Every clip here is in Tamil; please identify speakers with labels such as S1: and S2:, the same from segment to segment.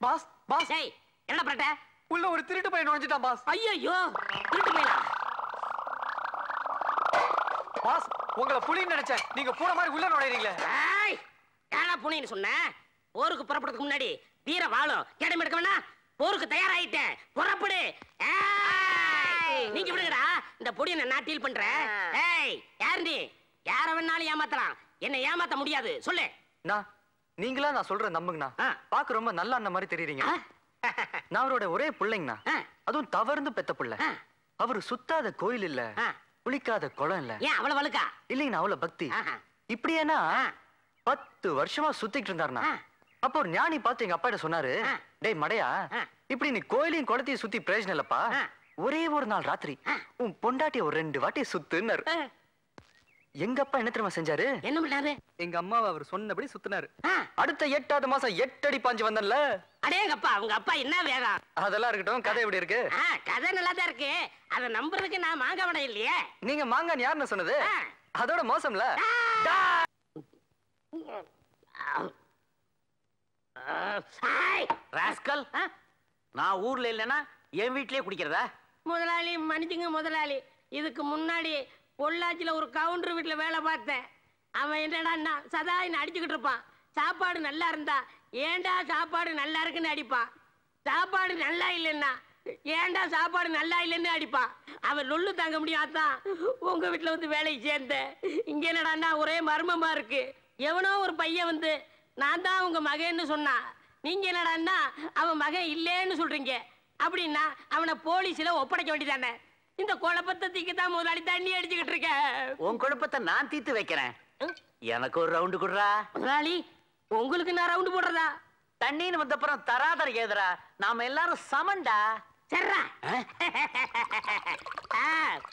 S1: பாஸ் பாஸ்
S2: என்ன பண்ண?
S1: உள்ள ஒரு திருட்டு பையன் நுழைஞ்சிட்டான் பாஸ்.
S2: ஐயோ திருட்டு பையனா?
S1: பாஸ் உங்களை புலின்னு நினைச்சேன், நீங்க பூனை மாதிரி உள்ள நுழைறீங்களே.
S2: ஏன்னா புனின்னு சொன்ன? போருக்கு புறப்படுறதுக்கு முன்னாடி வீர வாழும் கேடம் எடுக்க வேணா? போருக்கு தயாராயிட்டேன், புறப்படு. நீங்க விடுங்கடா, இந்த பொடியை நான் டீல் பண்றேன். ஏய் யார் நீ? யார வேணாலும் ஏமாத்தலாம், என்ன ஏமாத்த முடியாது. சொல்லு.
S1: நீங்களா நான் சொல்றேன் நம்புங்கண்ணா. பாக்க ரொம்ப நல்ல அண்ணன் மாதிரி தெரியுறீங்க. நான் அவரோட ஒரே பிள்ளைங்கண்ணா, அதுவும் தவறுந்து பெத்த பிள்ளை. அவரு சுத்தாத கோயில் இல்ல, குளிக்காத குளம் இல்ல.
S2: ஏன் அவ்வளவு வழுக்கா?
S1: இல்லைங்கண்ணா, அவ்வளவு பக்தி. இப்படியேனா 10 வருஷமா சுத்திட்டு இருந்தாருண்ணா. அப்போ ஒரு ஞானி பார்த்து எங்க அப்பா கிட்ட சொன்னாரு, டேய் மடையா, இப்படி நீ கோயிலையும் குளத்தையும் சுத்தி பிரயோஜனம் இல்லப்பா, ஒரே ஒரு நாள் ராத்திரி உன் பொண்டாட்டிய ஒரு 2 வாட்டி சுத்துனாரு. எங்க அப்பா என்ன தெரியுமா செஞ்சாரு?
S2: என்ன பண்ணாரு?
S1: எங்க அம்மாவை அவர் சொன்னபடி சுத்தினாரு. அடுத்த 8வது மாசம் 8 அடி பாஞ்சு வந்தன்ல.
S2: அடேங்கப்பா, உங்க அப்பா என்ன வேகம்.
S1: அதெல்லாம் இருக்கட்டும், கதை எப்படி இருக்கு?
S2: கதை நல்லா தான் இருக்கு. அத நம்புறதுக்கு நான் மாங்கவன இல்லையே.
S1: நீங்க மாங்கான்னு யாருன்னு சொன்னது? அதோட மோசம்ல.
S3: ராஸ்கல், நான் ஊர்ல இல்லனா என் வீட்லயே குடிக்கிறதா?
S2: முதலாளி மன்னிச்சுங்க முதலாளி, இதுக்கு முன்னாடி பொள்ளாச்சியில ஒரு கவுண்டர் வீட்டுல வேலை பார்த்தேன். அவன் என்னடா சதா என்ன அடிச்சுக்கிட்டு இருப்பான். சாப்பாடு நல்லா இருந்தா ஏண்டா சாப்பாடு நல்லா இருக்குன்னு அடிப்பான். சாப்பாடு நல்லா இல்லைன்னா ஏண்டா சாப்பாடு நல்லா இல்லைன்னு அடிப்பான். அவன் லொல்லு தாங்க முடியாதான் உங்க வீட்டுல வந்து வேலைக்கு சேர்ந்தேன். இங்க என்னடா ஒரே மர்மமா இருக்கு. எவனோ ஒரு பையன் வந்து நான் தான் உங்க மகன்னு சொன்னான். நீங்க என்னடா அவன் மகன் இல்லேன்னு சொல்றீங்க. அப்படின்னா அவனை போலீஸ்ல ஒப்படைக்க வேண்டியதானே. இந்த குழப்பத்தை தீக்கத்தான் முதலாளி தண்ணி அடிச்சுக்கிட்டு இருக்க.
S3: உன் குழப்பத்தை நான் தீர்த்து வைக்கிறேன். எனக்கு ஒரு ரவுண்டு குடுறா.
S2: முதலாளி உங்களுக்கு நான் ரவுண்டு போடுறதா?
S3: தண்ணின்னு வந்தப்புறம் தராதர ஏதுரா, நாம எல்லாரும் சமண்டா.
S2: சரிடா,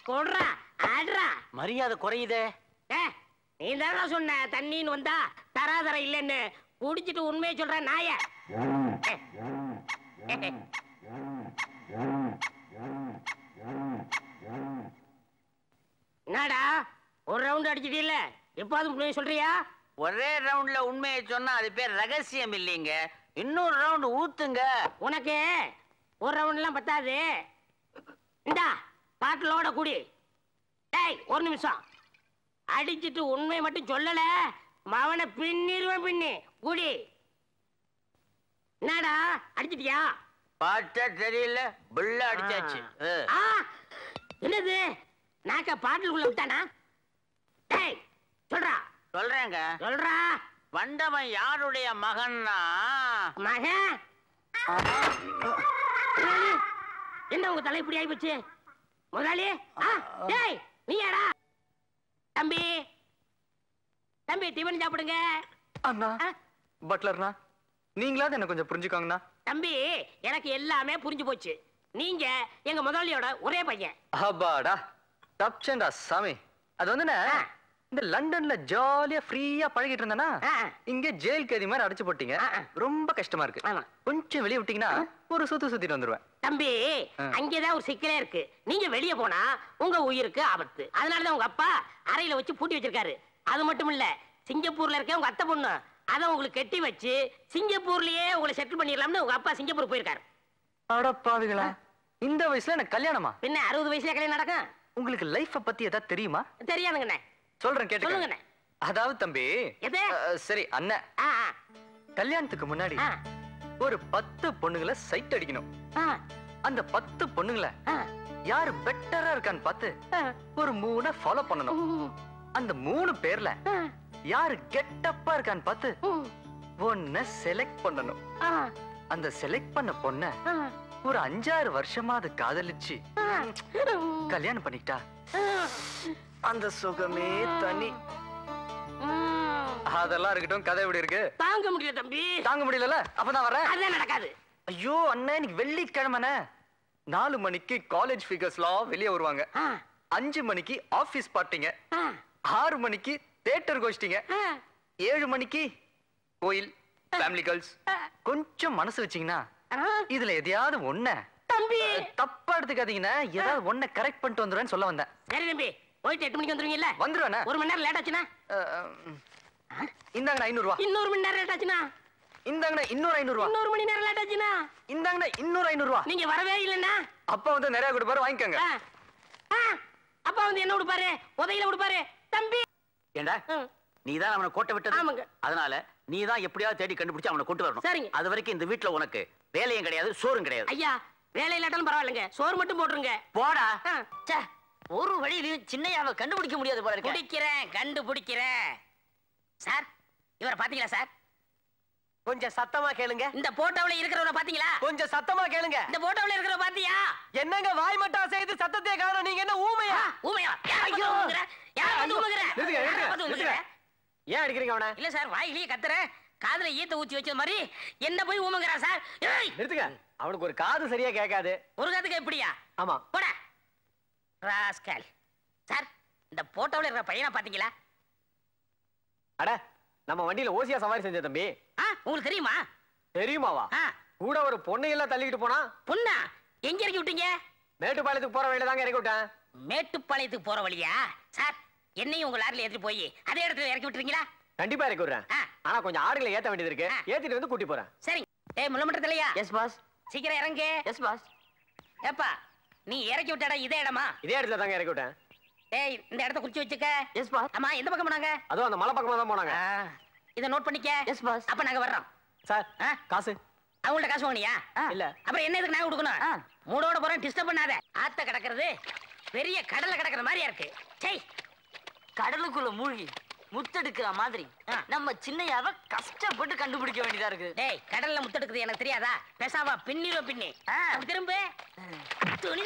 S2: போடுறா ஆடுறா.
S3: மரியாதை குறையுதே.
S2: நீ தானே சொன்ன தண்ணின்னு வந்தா தராதர இல்லைன்னு. குடிச்சிட்டு உண்மையை சொல்ற நாய. என்னடா ஒரு ரவுண்ட் அடிச்சிட்டீல்ல, எப்பாவது உண்மையை சொல்றியா?
S3: ஒரே ரவுண்ட்ல உண்மையை சொன்னா அது பேர் ரகசியம் இல்லைங்க. இன்னொரு ரவுண்ட் ஊத்துங்க.
S2: உனக்கு ஒரு ரவுண்ட்லாம் பத்தாது. இந்தா பாட்டிலோட குடி. டேய் ஒரு நிமிஷம், அடிச்சிட்டு உண்மை மட்டும் சொல்லல மவனை பின்னிருவேன். பின்னி குடி. என்னடா அடிச்சிட்டியா?
S3: பாட்டா தெரியல, புள்ள அடிச்சாச்சு.
S2: என்னது நாக்க பாட்டிலுக்குள்ள விட்டானா? டேய் சொல்றா.
S3: சொல்றேங்க.
S2: சொல்றா.
S3: வந்தவன் யாருடைய மகன்னா?
S2: மகன்? என்ன உங்க தலை இப்படி ஆகி போச்சு முதலாளி? டேய் நீயாடா? தம்பி தம்பி டிபன் சாப்பிடுங்க.
S1: அண்ணா பட்லர்னா, நீங்களாவது என்ன கொஞ்சம் புரிஞ்சுக்கோங்கண்ணா.
S2: தம்பி எனக்கு எல்லாமே புரிஞ்சு போச்சு. நீங்க எங்க முதலாளியோட ஒரே பையன்.
S1: அப்பாடா தப்சேண்டா சாமி. அது வந்து இந்த லண்டன்ல ஜாலியா ஃப்ரீயா பழகிட்டு இருந்தேனா, இங்க ஜெயில் கைதி மாதிரி அடைச்சு போட்டீங்க. ரொம்ப கஷ்டமா இருக்கு. கொஞ்சம் வெளியே விட்டீங்கன்னா ஒரு சுத்திட்டு வந்துருவேன்.
S2: தம்பி அங்கேதான் ஒரு சிக்கலே இருக்கு. நீங்க வெளியே போனா உங்க உயிருக்கு ஆபத்து. அதனாலதான் உங்க அப்பா அறையில வச்சு பூட்டி வச்சிருக்காரு. அது மட்டும் இல்ல, சிங்கப்பூர்ல இருக்க உங்க அத்தை பொண்ணு அதை உங்களுக்கு கட்டி வச்சு சிங்கப்பூர்லயே உங்களை செட்டில் பண்ணிடலாம்னு உங்க அப்பா சிங்கப்பூர் போயிருக்காரு.
S1: அடப்பாவிகளா, இந்த வயசுல எனக்கு கல்யாணமா?
S2: பின்ன 60 வயசுல கல்யாணம் நடக்கும்.
S1: உங்களுக்கு லைஃப பத்தி ஏதாவது தெரியுமா?
S2: தெரியாதுங்கண்ணே.
S1: சொல்றேன் கேட்டுக்கோங்க. அதாவது தம்பி, சரி அண்ணன், கல்யாணத்துக்கு முன்னாடி ஒரு 10 பொண்ணுங்களை சைட் அடிக்கணும். அந்த 10 பொண்ணுங்களை யாரு பெட்டரா இருக்கான்னு பார்த்து ஒரு 3 ஃபாலோ பண்ணணும். அந்த 3 பேர்ல யாரு கெட்டப்பா இருக்கான்னு பார்த்து ஒன்ன செலக்ட் பண்ணணும். அந்த செலக்ட் பண்ண பொண்ண ஒரு 5-6 வருஷமா அது காதலிச்சு கல்யாணம் பண்ணிக்கிட்டா அந்த சுகமே தனி. அதெல்லாம் இருக்கட்டும், கதை எப்படி இருக்கு?
S2: தாங்க முடியல தம்பி.
S1: தாங்க முடியல, அப்பதான் வரேன்.
S2: அதே நடக்காது.
S1: ஐயோ அண்ணா, இன்னைக்கு வெள்ளிக்கிழமை. 4 மணிக்கு காலேஜ் ஃபிகர்ஸ்லாம் வெளியே வருவாங்க. 5 மணிக்கு ஆபீஸ் பார்ட்டிங்க. 6 மணிக்கு தியேட்டர் கோஷ்டிங்க. 7 மணிக்கு கோயில் ஃபேமிலி கேர்ள்ஸ். கொஞ்சம் மனசு வச்சீங்கன்னா இதுல எதையாவது ஒண்ண
S2: தம்பி
S1: தப்பா எடுத்துக்காதீங்கன்னா ஏதாவது ஒண்ண கரெக்ட் பண்ணிட்டு வந்துருவேன்னு சொல்ல வந்தேன்.
S2: சரி தம்பி, போயிட்டு 8 மணிக்கு வந்துருவீங்கல்ல?
S1: வந்துருவேண்ணா.
S2: 1 மணி நேரம் லேட் ஆச்சுன்னா
S1: இந்தாங்கண்ணா 500 ரூபா.
S2: இன்னொரு மணி நேரம் லேட் ஆச்சுன்னா
S1: இந்தாங்கண்ணா இன்னொரு 500 ரூபா.
S2: இன்னொரு மணி நேரம் லேட் ஆச்சுன்னா
S1: இந்தாங்கண்ணா இன்னொரு 500 ரூபா.
S2: நீங்க வரவே இல்லைன்னா
S1: அப்பா வந்து நிறைய கொடுப்பாரு, வாங்கிக்கோங்க.
S2: அப்பா வந்து என்ன கொடுப்பாரு? உதையில கொடுப்பாரு. தம்பி
S3: ஏண்டா நீதான் அவனை கோட்டை விட்டது.
S2: ஆமாங்க.
S3: அதனால நீதான் எப்படியாவது தேடி கண்டுபிடிச்சு அவனை கொண்டு வரணும்.
S2: சரிங்க.
S3: அது வரைக்கும் இந்த வீட்டுல உனக்கு வேலையும் கிடையாது, சோறும் கிடையாது.
S2: ஐயா வேலை இல்லாட்டாலும் பரவாயில்லைங்க, சோறு மட்டும் போட்டுருங்க.
S3: போடா.
S4: ஒரு வழியிலையும் சின்னையாவை கண்டுபிடிக்க முடியாது போல இருக்கு.
S2: கண்டுபிடிக்கிறேன். சார் இவரை பாத்தீங்களா சார்?
S1: கொஞ்சம் சத்தமா கேளுங்க.
S2: இந்த போட்டோல இருக்கிறவரை பாத்தீங்களா?
S1: கொஞ்சம் சத்தமா கேளுங்க.
S2: இந்த போட்டோல இருக்கிறவரை பாத்தியா?
S1: என்னங்க வாய் மட்டும் அசைது சத்தத்தையே காணோம். நீங்க என்ன ஊமையா?
S2: ஊமையா? ஐயோ யார் வந்து ஊமைங்கற?
S1: ஏன் அடிக்கிறீங்க அவனை?
S2: இல்ல சார், வாயிலேயே கத்துறேன், காதுல ஈத்த ஊத்தி வச்ச மாதிரி என்ன போய் ஊமைங்கறா சார்? ஏய்
S1: நிறுத்துங்க. அவனுக்கு ஒரு காது சரியா கேட்காது.
S2: ஒரு காதுக்கு எப்படியா?
S1: ஆமா.
S2: போடா ராஸ்கல். சார் இந்த போட்டோல இருக்கிற பையனை பாத்தீங்களா?
S1: அட நம்ம வண்டியில ஓசியா சவாரி செஞ்ச தம்பி.
S2: உங்களுக்கு தெரியுமா?
S1: தெரியுமாவா? கூட ஒரு பொண்ணை எல்லாம் தள்ளிக்கிட்டு போனா.
S2: பொண்ணா? எங்க இறக்கி விட்டீங்க?
S1: மேட்டுப்பாளையத்துக்கு போற வழியில தாங்க இறக்கி விட்டேன்.
S2: மேட்டுப்பாளையத்துக்கு போற வழியா? சார் என்னையும் உங்க லாரில ஏத்தி போய் அதே இடத்துல இறக்கி விட்டுறீங்களா?
S1: கண்டிப்பா இறக்கி விடுறேன். ஆனா கொஞ்சம் ஆடுகளை ஏத்த வேண்டியது இருக்கு. ஏத்திட்டு வந்து கூட்டி போறேன்.
S2: சரி. ஏய் முள்ளமட்டத்திலையா?
S4: S boss.
S2: சீக்கிரம் இறங்கு.
S4: Yes boss.
S2: ஏப்பா நீ இறக்கி விட்டடா இதே இடமா?
S1: இதே இடத்துல தாங்க இறக்கி விட்டேன்.
S2: டேய் இந்த இடத்த குறிச்சு வச்சுக்க.
S4: Yes boss.
S2: அம்மா எந்த பக்கம் போனாங்க?
S1: அதோ அந்த மலை பக்கமா தான் போனாங்க.
S2: இத நோட் பண்ணிக்க.
S4: Yes boss.
S2: அப்ப நாங்க வர்றோம்.
S1: சார் காசு
S2: அவங்கள்ட்ட காசு வாங்கினியா?
S1: இல்ல.
S2: அப்புறம் என்ன இதுக்கு நான் கொடுக்கணும்? மூடோட போறேன், டிஸ்டர்ப் பண்ணாத. ஆத்த கிடக்கிறது பெரிய கடல்ல கிடக்குற மாதிரியா இருக்கு. சை
S4: கடலுக்குள்ள மூழ்கி முத்தெடுக்கிற மாதிரி நம்ம சின்னையாவை கஷ்டப்பட்டு கண்டுபிடிக்க வேண்டியதா இருக்கு.
S2: டேய் கடல்ல முத்தெடுக்குது எனக்கு தெரியாதா? பேசாம பின்னிரோ பின்னி திரும்ப துணி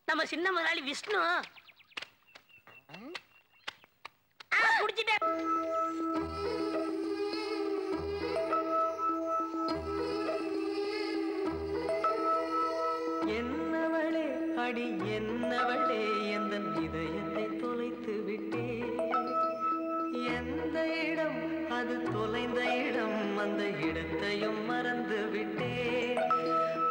S2: நம்ம சின்ன முதலாளி விஷ்ணு குடிச்சிட்டேன்.
S5: என்னவளே அடி என்னவளே எந்த இதயத்தை தொலைத்து விட்டே. எந்த இடம் அது தொலைந்த இடம், அந்த இடத்தையும் மறந்து விட்டே.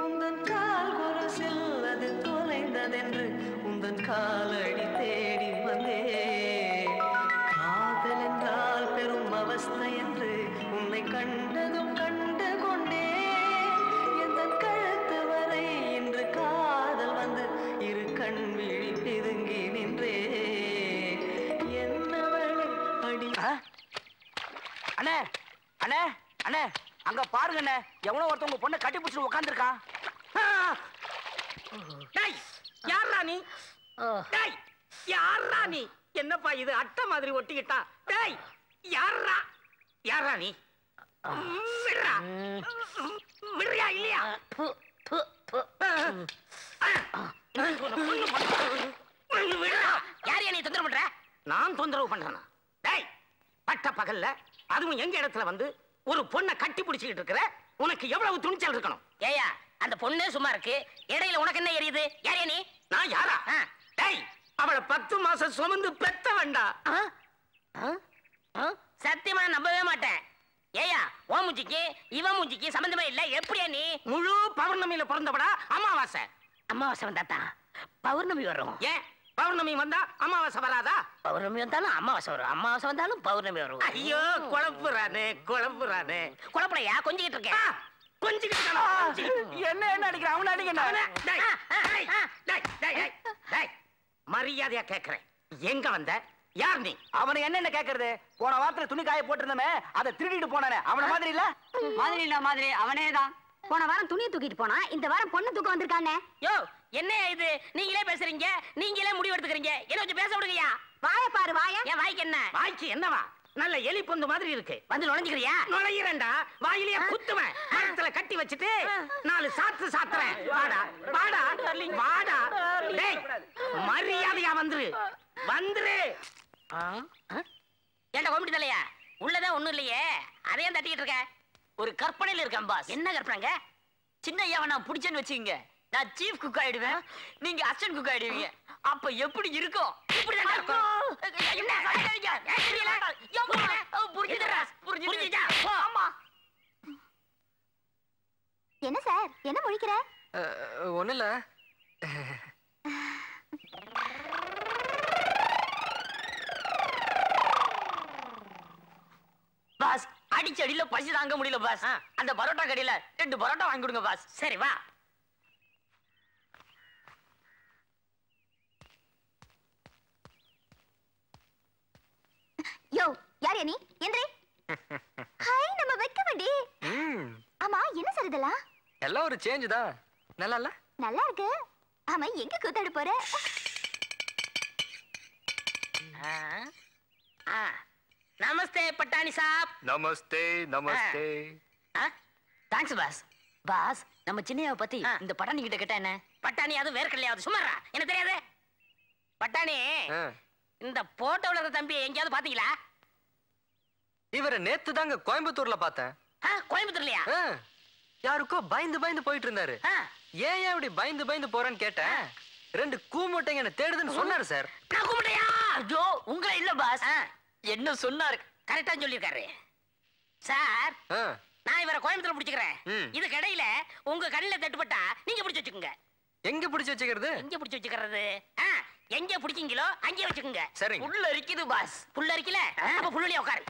S5: உந்தன் கால் கொலுசில் அது தொலைந்ததென்று உந்தன் காலடி தேடி வந்தே. காதல் என்றால் பெரும் அவஸ்தை என்று உன்னை கண்டதும் கண்டு கொண்டே. எந்த கழுத்து வரை இன்று காதல் வந்து இரு கண் விழி பிதுங்கி நின்றே. என்னவளே அடி.
S3: அண்ணே அண்ணே அண்ணே அங்க பாருங்க அண்ணே, எவ்வளவு ஒருத்தவங்க பொண்ணை கட்டி பிடிச்சிட்டு உட்காந்துருக்கான்.
S2: யாரா நீ? டேய் யாரா நீ? என்னப்பா இது அட்டை மாதிரி ஒட்டிக்கிட்டா? டேய் யாரா? யாரா நீ? விடுறா விடுறியா இல்லையா? யாரையா நீ தொந்தரவு பண்ற? நான் தொந்தரவு பண்றேனா? டேய் பட்ட பகல்ல அதுவும் எங்க இடத்துல வந்து ஒரு பொண்ணை கட்டி பிடிச்சிட்டு இருக்கிற, உனக்கு எவ்வளவு துணிச்சல் இருக்கணும்? ஏயா அந்த பொண்ணே சும்மா இருக்கு, இடையில உனக்கு என்ன எரியுது? யாரே நீ? நான் யாரா? டேய் அவளை 10 மாசம் சுமந்து பெத்த வேண்டா. சத்தியமா நம்பவே மாட்டேன். ஏயா ஓ மூஞ்சிக்கு இவன் மூஞ்சிக்கு சம்பந்தமே இல்ல. எப்படியா நீ? முழு பௌர்ணமியில பிறந்தவடா. அமாவாசை அமாவாசை வந்தாத்தா பௌர்ணமி வரும். ஏன் பௌர்ணமி வந்தா அமாவாசை வராதா? பௌர்ணமி வந்தாலும் அமாவாசை வரும், அமாவாசை வந்தாலும் பௌர்ணமி வரும். ஐயோ குழப்புறானே குழப்புறானே. குழப்பலையா? கொஞ்சிக்கிட்டு இருக்கேன்.
S3: என்ன என்ன அடிக்கிற? அவனை அடிக்கணும்.
S2: மரியாதையா கேக்குறேன், எங்க வந்த? யார் நீ?
S3: அவனை என்னென்ன கேக்குறது? போன வாரத்துல துணி காய போட்டிருந்தமே, அதை திருடிட்டு போனானே, அவன மாதிரி இல்ல?
S4: மாதிரி இல்ல மாதிரி அவனேதான். போன வாரம் துணியை தூக்கிட்டு போனா, இந்த வாரம் பொண்ணு தூக்க வந்திருக்கானே.
S2: யோ என்ன இது? நீங்களே பேசுறீங்க, நீங்களே முடிவு எடுத்துக்கிறீங்க. என்ன வச்சு பேச விடுங்கயா.
S4: வாய பாரு வாய.
S2: என் வாய்க்கு என்ன? வாய்க்கு என்னவா? நல்ல எலி பொந்து மாதிரி இருக்கு. வந்து நுழைஞ்சுக்கிறியா? நுழையிறேன்டா. வாயிலேயே குத்துவேன். மரத்துல கட்டி வச்சுட்டு 4 சாத்து சாத்துறேன். வாடா வாடா வாடா. டேய் மரியாதையா வந்துரு வந்துரு. ஏண்டா கோமிட்டி தலையா? உள்ளதான் ஒண்ணும் இல்லையே, அதையும் தட்டிக்கிட்டு இருக்க.
S4: ஒரு கற்பனையில இருக்கேன் பாஸ்.
S2: என்ன கற்பனைங்க?
S4: சின்ன ஐயாவை நான் பிடிச்சேன்னு வச்சுக்கீங்க, நான் சீஃப் குக் ஆயிடுவேன், நீங்க அசிஸ்டன்ட் குக் ஆயிடுவீங்க. அப்ப எப்படி இருக்கும்?
S2: இப்படிதான் இருக்கும்.
S6: என்ன சார், என்ன முழிக்கிற?
S1: ஒண்ணு இல்ல,
S4: பாஸ் அடிச்சடியில பசி தாங்க முடியல பாஸ். அந்த பரோட்டா கடையில 2 பரோட்டா வாங்கி கொடுங்க பாஸ்.
S2: சரி வா.
S6: யோ யார் நீ? எந்திரே. ஹாய் நம்ம வைக்கமடி. ஆமா என்ன சார் இதெல்லாம்?
S1: எல்லாம் ஒரு சேஞ்ச் தான். நல்லா இல்ல?
S6: நல்லா இருக்கு. ஆமா எங்க கூத்தாட போற?
S2: நமஸ்தே பட்டாணி சாப்.
S1: நமஸ்தே நமஸ்தே.
S4: Thanks boss. பாஸ் நம்ம சின்னையாவை பத்தி இந்த பட்டாணி கிட்ட கேட்டா என்ன?
S2: பட்டாணி அது வேர்க்கலையாவது சும்மாரா எனக்கு தெரியாது. பட்டாணி இந்த போட்டோல இருக்க தம்பி எங்கேயாவது பாத்தீங்களா?
S1: இவரை நேத்து தாங்க கோயம்புத்தூர்ல பார்த்தேன்.
S2: கோயம்புத்தூர்லயா?
S1: யாருக்கோ பயந்து பயந்து போயிட்டு இருந்தாரு. ஏன் இப்படி பயந்து பயந்து போறேன்னு கேட்டேன். 2 கூமுட்டைங்க என்ன தேடுதுன்னு சொன்னாரு சார்.
S2: நான் கூமுட்டையா?
S4: ஐயோ உங்களை இல்ல பாஸ். என்ன சொன்னாரு?
S2: கரெக்டா சொல்லிருக்காரு சார். நான் இவரை கோயம்புத்தூர்ல பிடிச்சுக்கிறேன். இது கடையில உங்க கண்ணில தட்டுப்பட்டா நீங்க பிடிச்சு வச்சுக்கோங்க.
S1: எங்க பிடிச்சு வச்சுக்கிறது?
S2: எங்க பிடிச்சு வச்சுக்கிறது? எங்க பிடிக்கீங்களோ அங்கே வச்சுக்கோங்க.
S1: சரி.
S4: புல்ல இருக்குது பாஸ்.
S2: புல்ல இருக்கல அப்ப புல்லுலயே உட்காரு.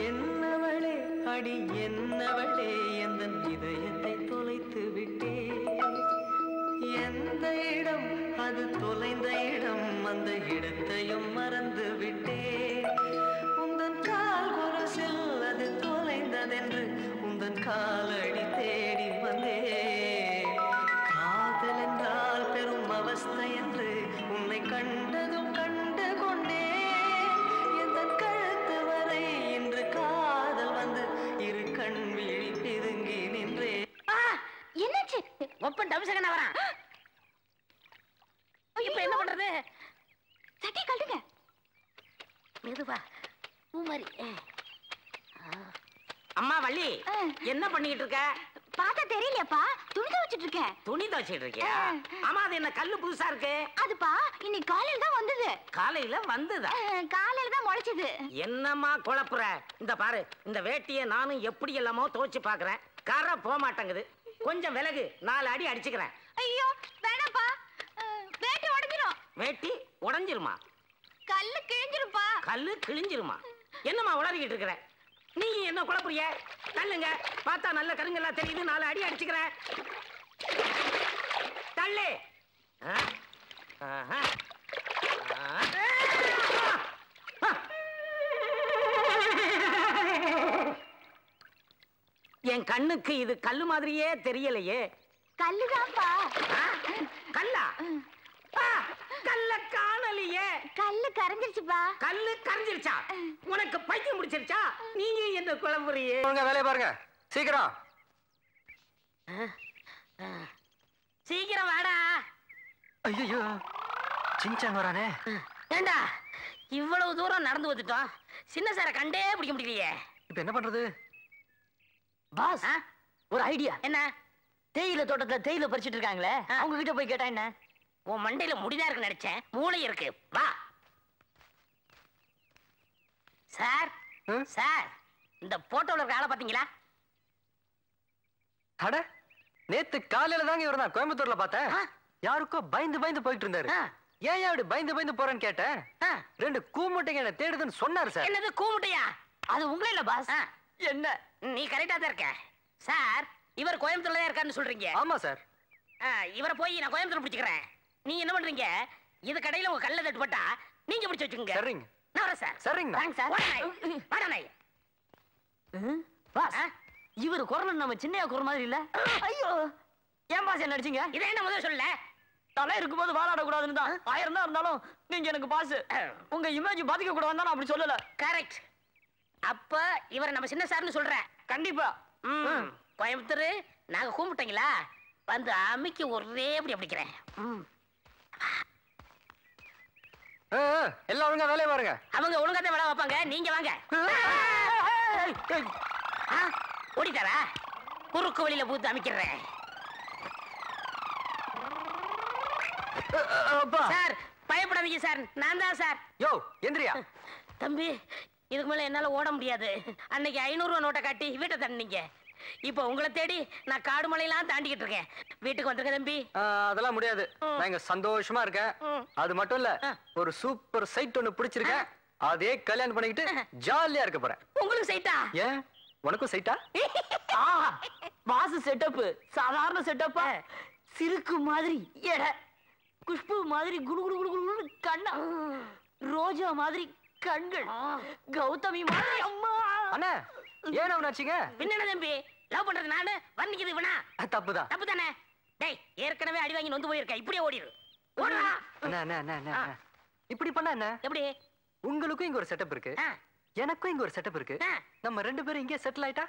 S5: என்னவளே அடி என்னவளே எந்தன் இதயத்தை தொலைத்து விட்டே. எந்த இடம் அது தொலைந்த இடம் அந்த இடத்தையும் மறந்து விட்டே. உந்தன் கால் கொலுசில் அது தொலைந்ததென்று உந்தன் காலடி தேடி வந்தே. காதல் என்றால் பெரும் அவஸ்தை என்று உன்னை கண்டதும் கண்டு கொண்டே. எந்தன் கழுத்து வரை இன்று காதல் வந்து இரு கண் விழி பிதுங்கி நின்றே.
S6: என்னாச்சு?
S2: ஒப்பன் டம்சகனா வரான். இப்ப என்ன பண்றது?
S6: சட்டை கழட்டுங்க.
S2: மெதுவா பூ மாதிரி. அம்மா வள்ளி என்ன பண்ணிட்டு இருக்க?
S6: பார்த்தா தெரியலையாப்பா, துணி துவைச்சிட்டு இருக்கேன்.
S2: துணி துவைச்சிட்டு இருக்கியா? ஆமா அது என்ன கல்லு புதுசா இருக்கு?
S6: அதுப்பா இன்னைக்கு காலையில தான் வந்தது.
S2: காலையில வந்ததா?
S6: காலையில தான் முளைச்சது.
S2: என்னம்மா குழப்புற? இந்த பாரு இந்த வேட்டியை நானும் எப்படி எல்லாமோ துவைச்சு பாக்குறேன். கரை போக மாட்டேங்குது. கொஞ்சம் விலகு, 4 அடி அடிச்சுக்கிறேன்.
S6: ஐயோ வேணாப்பா, வேட்டி உடைஞ்சிரும்.
S2: வேட்டி உடைஞ்சிருமா?
S6: கல்லு கிழிஞ்சிருப்பா.
S2: கல்லு கிழிஞ்சிருமா? என்னம்மா உளறிக்கிட்டு இருக்கிற? நீ என்ன குழப்புறிய? தள்ளுங்க, பார்த்தா நல்ல கருங்கெல்லாம் தெரியுது. 4 அடி அடிச்சுக்கிறேன். தள்ளு. என் கண்ணுக்கு இது கல்லு மாதிரியே தெரியலையே.
S6: கல்லுதான்ப்பா.
S2: கல்லா? கல்ல காணலையே.
S6: கல்லு கரைஞ்சிருச்சுப்பா.
S2: கல்லு கரைஞ்சிருச்சா? உனக்கு பைத்தியம் முடிச்சிருச்சா? நீங்க என்ன குழம்புறியே?
S1: வேலையை பாருங்க சீக்கிரம்.
S2: சீக்கிரம் வாடா.
S1: ஐயோ சின்சான் வரானே.
S2: ஏண்டா இவ்வளவு தூரம் நடந்து வந்துட்டோம், சின்ன சார கண்டே பிடிக்க முடியலையே.
S1: இப்ப என்ன பண்றது?
S4: பாஸ் ஒரு ஐடியா.
S2: என்ன?
S4: தேயிலை தோட்டத்துல தேயிலை பறிச்சிட்டு இருக்காங்களே, அவங்க கிட்ட போய் கேட்டா என்ன?
S2: உன் மண்டையில முடிதான் இருக்கு நினைச்சேன், மூளை இருக்கு. வா சார். சார் இந்த போட்டோல இருக்க ஆளை பாத்தீங்களா?
S1: அட நேத்து காலையில தாங்க இவர் நான் கோயம்புத்தூர்ல பார்த்தேன். யாருக்கோ பயந்து பயந்து போயிட்டு இருந்தாரு. ஏன் அப்படி பயந்து பயந்து போறேன்னு கேட்டேன். 2 கூமுட்டைங்க என்ன தேடுதுன்னு சொன்னாரு சார்.
S2: என்னது கூமுட்டையா?
S4: அது உங்களே இல்ல பாஸ்.
S2: என்ன நீ கரெக்டா தான் இருக்க சார். இவர் கோயம்புத்தூர்ல தான் இருக்காருன்னு சொல்றீங்க?
S1: ஆமா சார்.
S2: இவரை போய் நான் கோயம்புத்தூர் பிடிச்சுக்கிறேன். நீங்க என்ன பண்றீங்க? இது கடையில உங்க கல்ல தட்டுப்பட்டா நீங்க பிடிச்சு வச்சுக்கோங்க.
S1: சரிங்க.
S2: நான் வரேன் சார்.
S1: சரிங்க.
S4: Thanks sir.
S2: வாடா நாய்.
S4: பாஸ் இவர் குரல் நம்ம சின்னையா குரல் மாதிரி இல்ல. ஐயோ ஏன் பாஸ் என்ன அடிச்சீங்க?
S2: இதை என்ன முதல்ல சொல்ல?
S4: தலை இருக்கும்போது வாழாட கூடாதுன்னு தான். 1000 தான் இருந்தாலும் நீங்க எனக்கு பாஸ். உங்க இமேஜ் பாதிக்க கூடாதுன்னு தான் நான் அப்படி சொல்லல.
S2: கரெக்ட். அப்ப இவரை நம்ம சின்ன சார்னு சொல்றேன்.
S4: கண்டிப்பா.
S2: கோயம்புத்தூர் நாங்க கூப்பிட்டீங்களா? வந்து அம்மிக்கு ஒரே அப்படி அப்படிக்கிறேன்.
S1: எல்லாம் ஒழுங்கா வேலையை பாருங்க.
S2: அவங்க ஒழுங்காத வேலை வைப்பாங்க, நீங்க வாங்க. ஓடிட்டாரா? குறுக்கு வழியில பூத்து அமைக்கிறேன். சார் பயப்படாதீங்க சார், நான் தான் சார்.
S1: யோ எந்திரியா.
S2: தம்பி இதுக்கு மேல என்னால ஓட முடியாது. அன்னைக்கு 500 ரூபா நோட்டை காட்டி வீட்டை தண்ணீங்க. இப்ப உங்களை தேடி நான் காடு மலையெல்லாம் தாண்டிக்கிட்டு இருக்கேன். வீட்டுக்கு வந்துருக்க தம்பி.
S1: அதெல்லாம் முடியாது. நான் இங்க சந்தோஷமா இருக்கேன். அது மட்டும் இல்ல, ஒரு சூப்பர் சைட் ஒண்ணு பிடிச்சிருக்கேன். அதே கல்யாணம் பண்ணிக்கிட்டு ஜாலியா இருக்க போறேன்.
S2: உங்களுக்கு சைட்டா?
S1: ஏன் உனக்கும் சைட்டா?
S4: வாசு செட்டப் சாதாரண செட்டப்பா? சிறுக்கு மாதிரி எடை, குஷ்பு மாதிரி குடு குடு குடு குடு கண்ணா, ரோஜா மாதிரி கண்கள், கௌதமி மாதிரி அம்மா.
S1: அண்ணா ஏன் அவனாச்சுங்க?
S2: பின்ன தம்பி லவ் பண்றது நானு, வர்ணிக்குது இவனா?
S1: தப்புதான்.
S2: தப்பு தானே? டேய் ஏற்கனவே அடி வாங்கி நொந்து போயிருக்க, இப்படியே ஓடிரு. ஓடுடா.
S1: அண்ணா இப்படி பண்ணா என்ன?
S2: எப்படி?
S1: உங்களுக்கும் இங்க ஒரு செட்டப் இருக்கு, எனக்கும் இங்க ஒரு செட்டப் இருக்கு. நம்ம 2 பேரும் இங்கே செட்டில் ஆயிட்டா